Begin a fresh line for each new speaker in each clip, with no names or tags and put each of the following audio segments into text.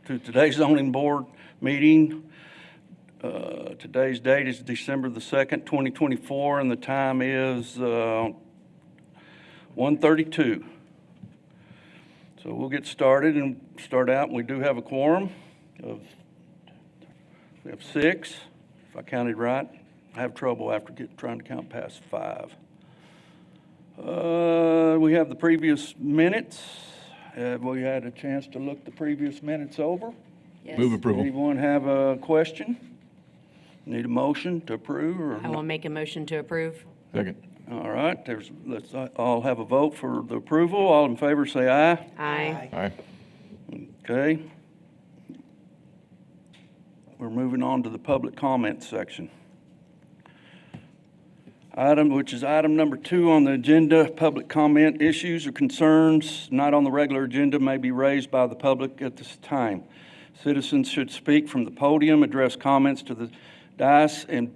to today's zoning board meeting. Today's date is December the 2nd, 2024, and the time is 1:32. So we'll get started and start out. We do have a quorum of, we have 6, if I counted right. I have trouble after trying to count past 5. We have the previous minutes. Have we had a chance to look the previous minutes over?
Yes.
Move approval.
Anyone have a question? Need a motion to approve or?
I will make a motion to approve.
Second.
All right, let's all have a vote for the approval. All in favor say aye.
Aye.
Aye.
Okay. We're moving on to the public comment section. Which is item number 2 on the agenda, public comment. Issues or concerns not on the regular agenda may be raised by the public at this time. Citizens should speak from the podium, address comments to the dais, and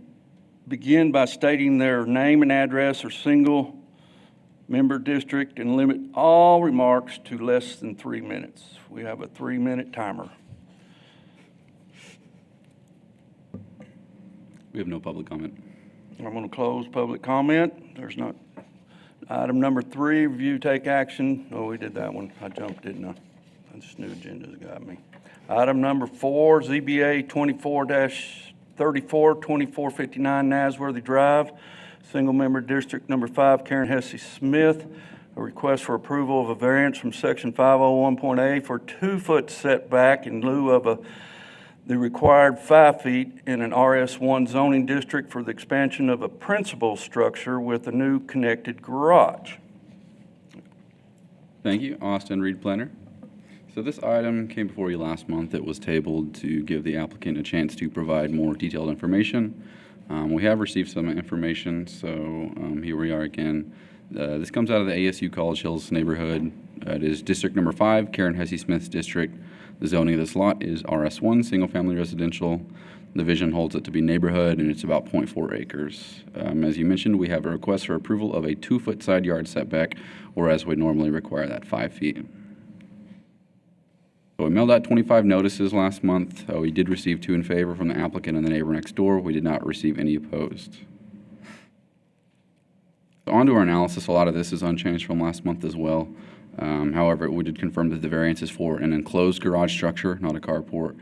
begin by stating their name and address or single-member district, and limit all remarks to less than 3 minutes. We have a 3-minute timer.
We have no public comment.
I'm going to close public comment. There's not. Item number 3, review, take action. Oh, we did that one. I jumped, didn't I? This new agenda's got me. Item number 4, ZBA 24-34, 2459 Nasworthy Drive, single-member district number 5, Karen Hesse Smith. A request for approval of a variance from section 501.A for 2-foot setback in lieu of the required 5 feet in an RS1 zoning district for the expansion of a principal structure with a new connected garage.
Thank you, Austin Reed Planner. So this item came before you last month. It was tabled to give the applicant a chance to provide more detailed information. We have received some information, so here we are again. This comes out of the ASU College Hills neighborhood. It is district number 5, Karen Hesse Smith's district. The zoning of this lot is RS1, single-family residential. The vision holds it to be neighborhood, and it's about 0.4 acres. As you mentioned, we have a request for approval of a 2-foot side yard setback, whereas we normally require that 5 feet. So we mailed out 25 notices last month. We did receive 2 in favor from the applicant and the neighbor next door. We did not receive any opposed. So on to our analysis. A lot of this is unchanged from last month as well. However, we did confirm that the variance is for an enclosed garage structure, not a carport.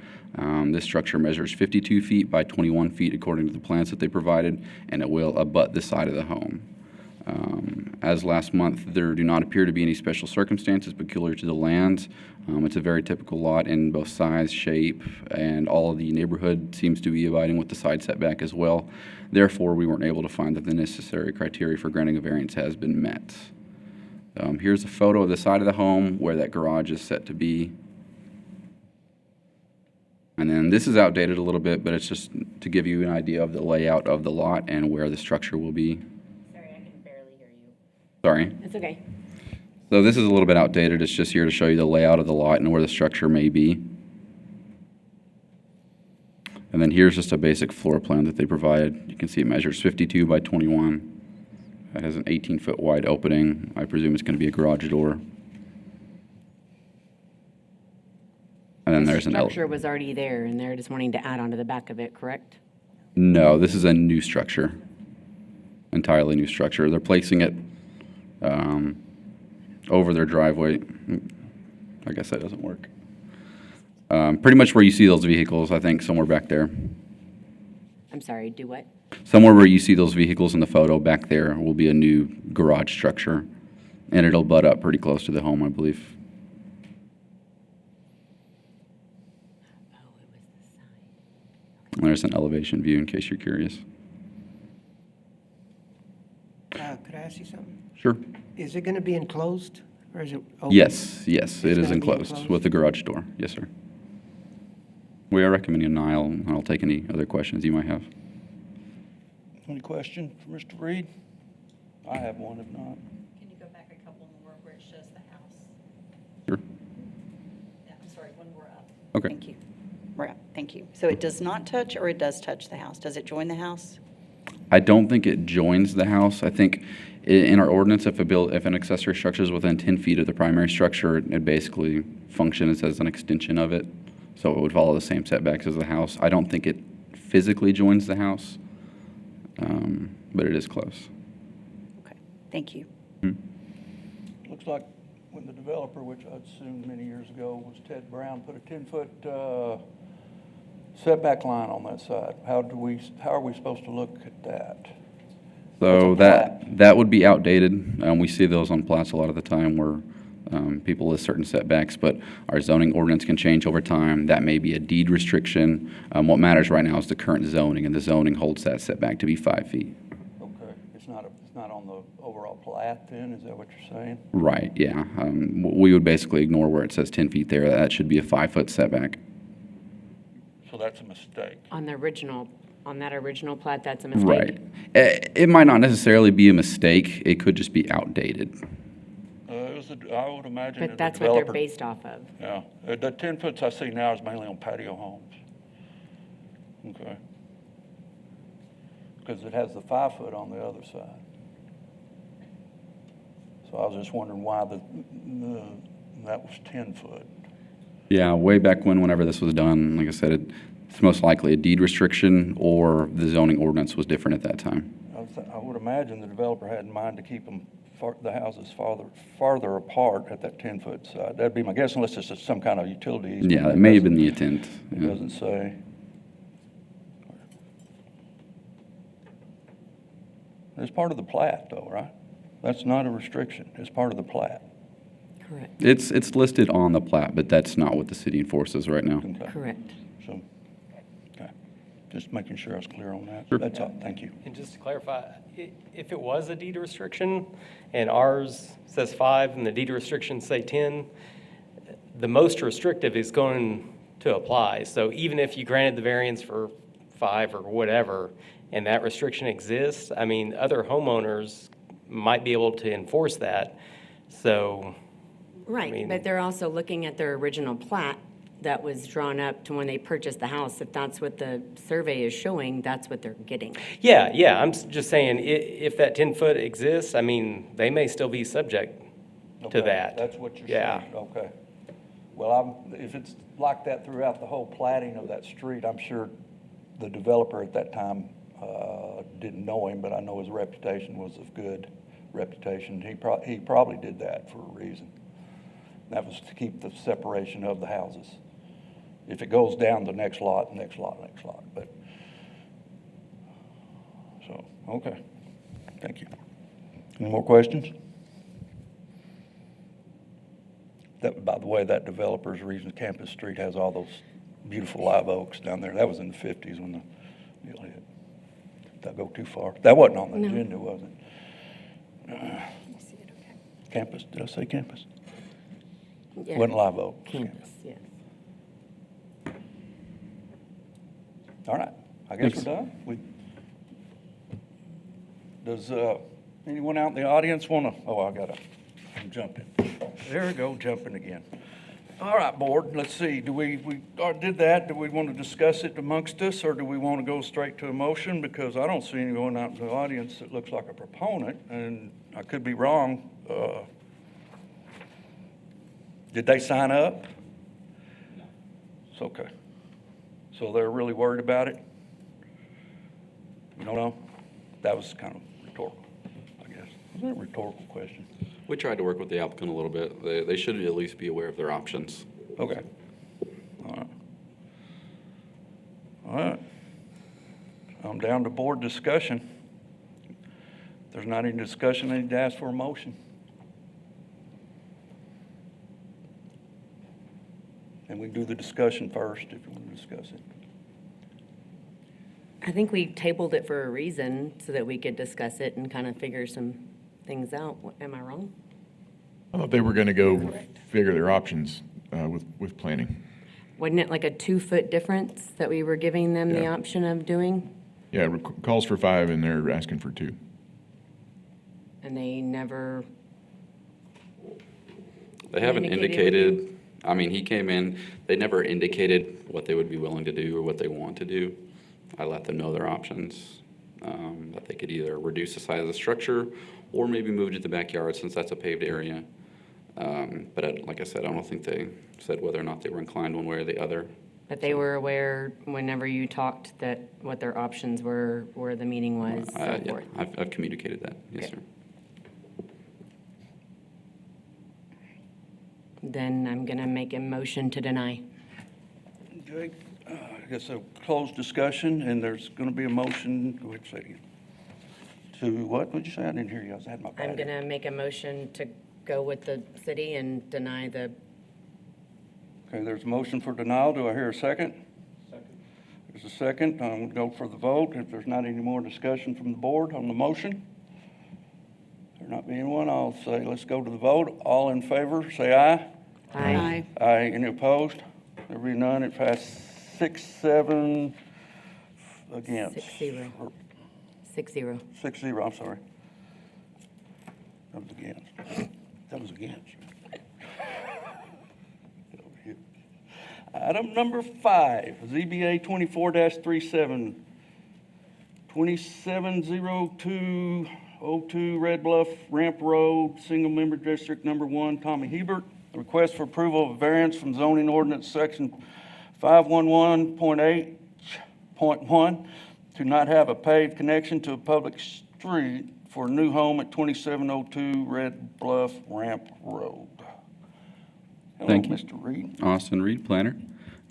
This structure measures 52 feet by 21 feet according to the plans that they provided, and it will abut the side of the home. As last month, there do not appear to be any special circumstances peculiar to the land. It's a very typical lot in both size, shape, and all of the neighborhood seems to be abiding with the side setback as well. Therefore, we weren't able to find that the necessary criteria for granting a variance has been met. Here's a photo of the side of the home where that garage is set to be. And then this is outdated a little bit, but it's just to give you an idea of the layout of the lot and where the structure will be.
Sorry, I can barely hear you.
Sorry.
It's okay.
So this is a little bit outdated. It's just here to show you the layout of the lot and where the structure may be. And then here's just a basic floor plan that they provided. You can see it measures 52 by 21. It has an 18-foot wide opening. I presume it's going to be a garage door. And then there's an
Structure was already there, and they're just wanting to add on to the back of it, correct?
No, this is a new structure. Entirely new structure. They're placing it over their driveway. I guess that doesn't work. Pretty much where you see those vehicles, I think, somewhere back there.
I'm sorry, do what?
Somewhere where you see those vehicles in the photo back there will be a new garage structure, and it'll butt up pretty close to the home, I believe.
Oh, it was the side.
And there's an elevation view in case you're curious.
Could I ask you something?
Sure.
Is it going to be enclosed, or is it open?
Yes, it
It's
is
gonna be
enclosed
enclosed?
with the garage door. Yes, sir. We are recommending an aisle, and I'll take any other questions you might have.
Any question for Mr. Reed? I have one, if not.
Can you go back a couple more where it shows the house?
Sure.
Yeah, I'm sorry, one more up.
Okay.
Thank you. We're up, thank you. So it does not touch, or it does touch the house? Does it join the house?
I don't think it joins the house. I think in our ordinance, if an accessory structure is within 10 feet of the primary structure, it basically functions as an extension of it. So it would follow the same setbacks as the house. I don't think it physically joins the house, but it is close.
Okay, thank you.
Looks like when the developer, which I'd assumed many years ago was Ted Brown, put a 10-foot setback line on that side. How are we supposed to look at that?
So
What's a plat?
that would be outdated. We see those on plats a lot of the time where people list certain setbacks, but our zoning ordinance can change over time. That may be a deed restriction. What matters right now is the current zoning, and the zoning holds that setback to be 5 feet.
Okay, it's not on the overall plat then, is that what you're saying?
Right, yeah. We would basically ignore where it says 10 feet there. That should be a 5-foot setback.
So that's a mistake.
On that original plat, that's a mistake?
Right. It might not necessarily be a mistake. It could just be outdated.
I would imagine that
But
the
that's what they're
developer.
based off of.
Yeah, the 10 foots I see now is mainly on patio homes. Okay. Because it has the 5 foot on the other side. So I was just wondering why that was 10 foot.
Yeah, way back whenever this was done, like I said, it's most likely a deed restriction or the zoning ordinance was different at that time.
I would imagine the developer had in mind to keep the houses farther apart at that 10-foot side. That'd be my guess, unless it's just some kind of utility easement.
Yeah, that may have been the intent.
It
Yeah.
doesn't say. It's part of the plat though, right? That's not a restriction. It's part of the plat.
Correct.
It's listed on the plat, but that's not what the city enforces right now.
Okay.
Correct.
So, okay. Just making sure I was clear on that.
Sure.
That's all. Thank you.
And just to clarify, if it was a deed restriction and ours says 5 and the deed restrictions say 10, the most restrictive is going to apply. So even if you granted the variance for 5 or whatever, and that restriction exists, I mean, other homeowners might be able to enforce that. So,
Right,
mean-
but they're also looking at their original plat that was drawn up to when they purchased the house. If that's what the survey is showing, that's what they're getting.
yeah, I'm just saying, if that 10-foot exists, I mean, they may still be subject to
Okay,
that.
That's what you're
Yeah.
saying. Okay. Well, if it's like that throughout the whole platting of that street, I'm sure the developer at that time didn't know him, but I know his reputation was of good reputation. He probably did that for a reason. That was to keep the separation of the houses. If it goes down the next lot, but, so, okay. Thank you. Any more questions? That, by the way, that developer's reason Campus Street has all those beautiful live oaks down there. That was in the 50s when the deal hit. Did I go too far? That wasn't on the
No.
agenda, was it? Campus, did I say campus?
Yeah.
Wasn't live oak.
Campus, yes.
All right, I guess we're
Thanks.
done. Does anyone out in the audience want to, I'm jumping. There we go, jumping again. All right, board, let's see, we did that, do we want to discuss it amongst us, or do we want to go straight to a motion? Because I don't see anyone out in the audience that looks like a proponent, and I could be wrong. Did they sign up? It's okay. So they're really worried about it? You don't know? That was kind of rhetorical, I guess. Was that a rhetorical question?
We tried to work with the applicant a little bit. They should at least be aware of their options.
Okay. All right. All right. I'm down to board discussion. If there's not any discussion, I need to ask for a motion. And we can do the discussion first if you want to discuss it.
I think we tabled it for a reason, so that we could discuss it and kind of figure some things out. Am I wrong?
I thought they were going to go figure their options with planning.
Wasn't it like a 2-foot difference that we were giving them the
Yeah.
option of doing?
Yeah, calls for 5 and they're asking for 2.
And they never,
They haven't
Communicated with
indicated, I mean, he came in, they never indicated what they would be willing to do or what they want to do. I let them know their options, that they could either reduce the size of the structure or maybe move to the backyard since that's a paved area. But like I said, I don't think they said whether or not they were inclined one way or the other.
But they were aware whenever you talked that what their options were, where the meeting was, so
Yeah,
forth.
I've communicated that, yes,
Okay.
sir.
Then I'm gonna make a motion to deny.
Okay, I guess a closed discussion, and there's going to be a motion, go ahead, say it again. To what would you say? I didn't hear you, I had my
I'm
bad.
gonna make a motion to go with the city and deny the,
Okay, there's a motion for denial. Do I hear a second? Second. There's a second. I'm going to go for the vote. If there's not any more discussion from the board on the motion, there not being one, I'll say let's go to the vote. All in favor, say aye.
aye.
Aye. Any opposed? There be none. It passed 6-7 against.
6-0.
Or
6-0.
6-0, I'm sorry. That was against. That was against. Item number 5, ZBA 24-37, 270202 Red Bluff Ramp Road, Single Member District Number 1, Tommy Hebert. Request for approval of variance from zoning ordinance section 511.8.1 to not have a paved connection to a public street for a new home at 2702 Red Bluff Ramp Road.
Thank you.
Hello, Mr. Reed.
Austin Reed, planner.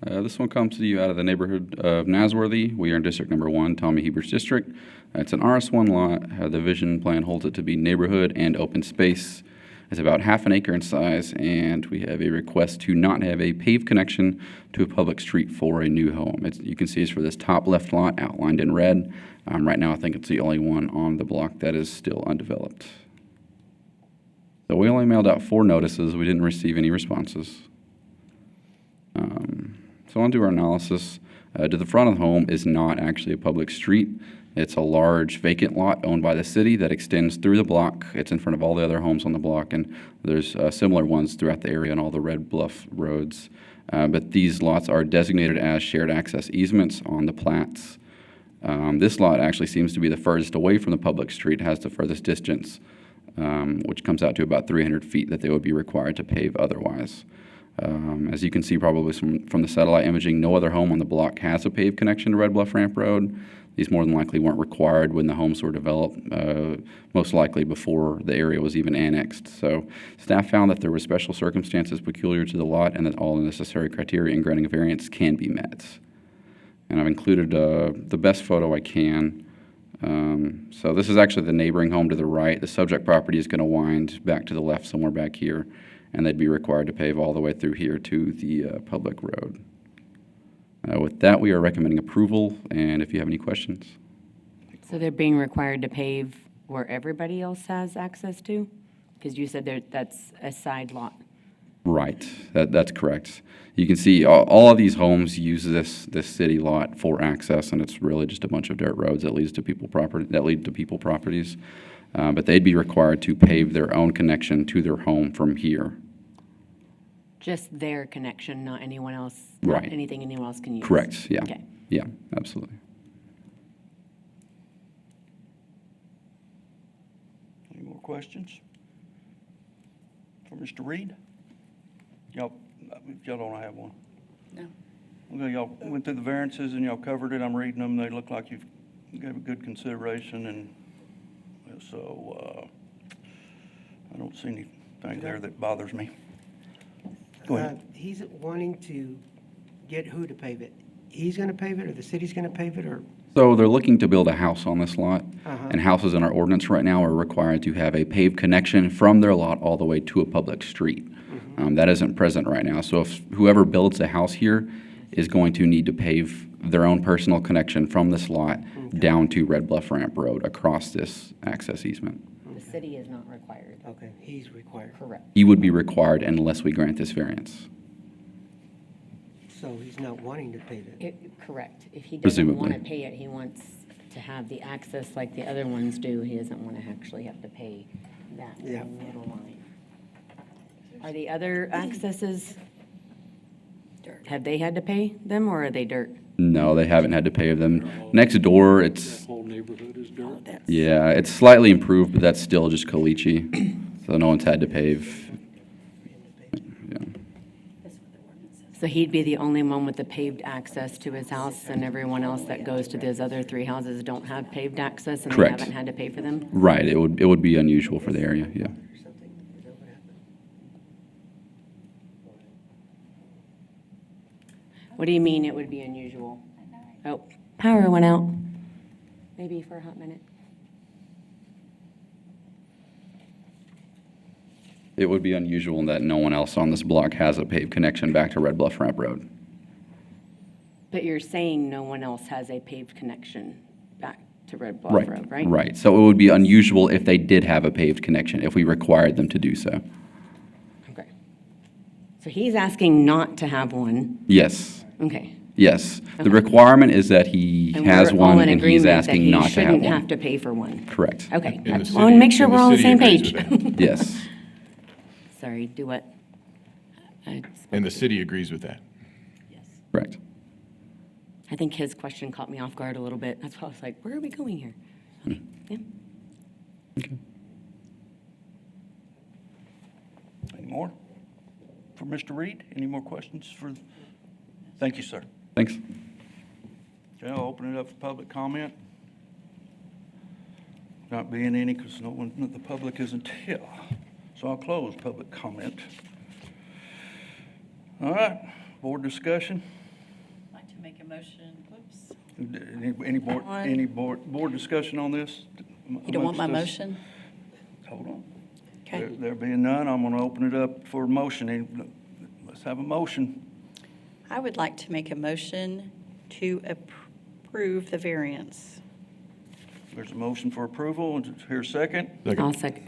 This one comes to you out of the neighborhood of Nasworthy. We are in District Number 1, Tommy Hebert's district. It's an RS1 lot. The vision plan holds it to be neighborhood and open space. It's about half an acre in size, and we have a request to not have a paved connection to a public street for a new home. You can see it's for this top left lot outlined in red. Right now, I think it's the only one on the block that is still undeveloped. So we only mailed out 4 notices. We didn't receive any responses. So on to our analysis. To the front of the home is not actually a public street. It's a large vacant lot owned by the city that extends through the block. It's in front of all the other homes on the block, and there's similar ones throughout the area on all the Red Bluff roads. But these lots are designated as shared access easements on the plats. This lot actually seems to be the furthest away from the public street, has the furthest distance, which comes out to about 300 feet that they would be required to pave otherwise. As you can see probably from the satellite imaging, no other home on the block has a paved connection to Red Bluff Ramp Road. These more than likely weren't required when the homes were developed, most likely before the area was even annexed. So staff found that there were special circumstances peculiar to the lot and that all the necessary criteria in granting a variance can be met. And I've included the best photo I can. So this is actually the neighboring home to the right. The subject property is going to wind back to the left somewhere back here, and they'd be required to pave all the way through here to the public road. With that, we are recommending approval, and if you have any questions.
So they're being required to pave where everybody else has access to? Because you said that's a side lot.
Right, that's correct. You can see all of these homes use this city lot for access, and it's really just a bunch of dirt roads that lead to people properties. But they'd be required to pave their own connection to their home from here.
Just their connection, not anyone else?
Right.
Not anything anyone else can use?
Correct, yeah.
Okay.
Yeah, absolutely.
Any more questions? For Mr. Reed? Y'all don't have one?
No.
Okay, y'all went through the variances and y'all covered it. I'm reading them. They look like you've gave a good consideration, and so I don't see anything there that bothers me. Go ahead.
He's wanting to get who to pave it? He's going to pave it, or the city's going to pave it, or?
So they're looking to build a house on this lot,
Uh-huh.
and houses in our ordinance right now are required to have a paved connection from their lot all the way to a public street. That isn't present right now. So if whoever builds a house here is going to need to pave their own personal connection from this lot down to Red Bluff Ramp Road across this access easement.
The city is not required.
Okay, he's required.
Correct.
He would be required unless we grant this variance.
So he's not wanting to pave it.
Correct. If he doesn't want to
Presumably.
pay it, he wants to have the access like the other ones do. He doesn't want to actually have to pay that
Yeah.
middle line. Are the other accesses,
Dirt.
have they had to pay them, or are they dirt?
No, they haven't had to pave them. Next door, it's,
Whole neighborhood is dirt.
Oh, that's.
yeah, it's slightly improved, but that's still just caliche. So no one's had to pave. Yeah.
That's what the ordinance says.
So he'd be the only one with the paved access to his house, and everyone else that goes to those other 3 houses don't have paved access, and they
Correct.
haven't had to pay for them?
Right, it would be unusual for the area, yeah.
What do you mean it would be unusual? Oh, power went out. Maybe for a hot minute.
It would be unusual in that no one else on this block has a paved connection back to Red Bluff Ramp Road.
But you're saying no one else has a paved connection back to Red Bluff
Right,
Road, right?
right. So it would be unusual if they did have a paved connection, if we required them to do so.
Okay. So he's asking not to have one.
Yes,
Okay.
yes. The
Okay.
requirement is that he
And
has
we're all
one
in
and he's
agreement that
asking
he
not to have
shouldn't have
one.
to pay for one.
Correct.
Okay.
And
I
the
just want to
city-
make sure
and
we're all on the
city
same
agrees
page.
with that.
Yes,
Sorry, do what?
And the city agrees with that.
correct.
I think his question caught me off guard a little bit. That's why I was like, where are we going here? Okay, yeah.
Any more for Mr. Reed? Any more questions for? Thank you, sir.
Thanks.
Okay, I'll open it up for public comment. Not being any, because no one, the public isn't here. So I'll close public comment. All right, board discussion.
I'd like to make a motion, whoops.
Any board discussion on this?
You don't want my
amongst us?
motion?
Hold on.
Okay.
There being none, I'm going to open it up for motion. Let's have a motion.
I would like to make a motion to approve the variance.
There's a motion for approval. Here's a second.
I'll second.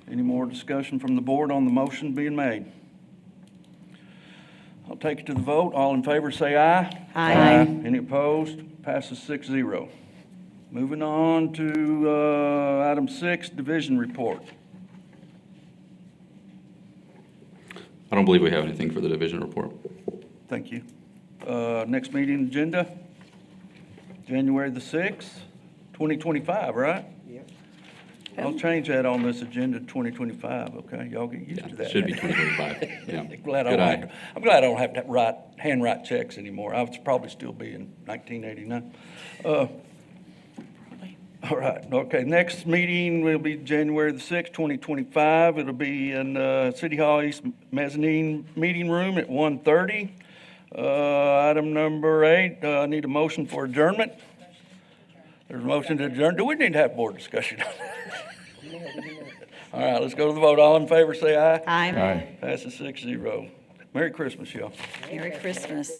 Any more discussion from the board on the motion being made? I'll take it to the vote. All in favor, say aye.
Aye.
Any opposed? Passes 6-0. Moving on to item 6, division report.
I don't believe we have anything for the division report.
Thank you. Next meeting agenda, January the 6th, 2025, right? Yep. I'll change that on this agenda, 2025, okay? Y'all get used to that.
Should be 2025, yeah.
Glad I
Good
don't
eye.
have to, I'm glad I don't have to handwrite checks anymore. I would probably still be in 1989. All right, okay, next meeting will be January the 6th, 2025. It'll be in City Hall East Mezzanine Meeting Room at 1:30. Item number 8, I need a motion for adjournment. There's a motion to adjourn. Do we need to have board discussion on that? All right, let's go to the vote. All in favor, say aye.
Aye.
Aye.
Passes 6-0. Merry Christmas, y'all.
Merry Christmas.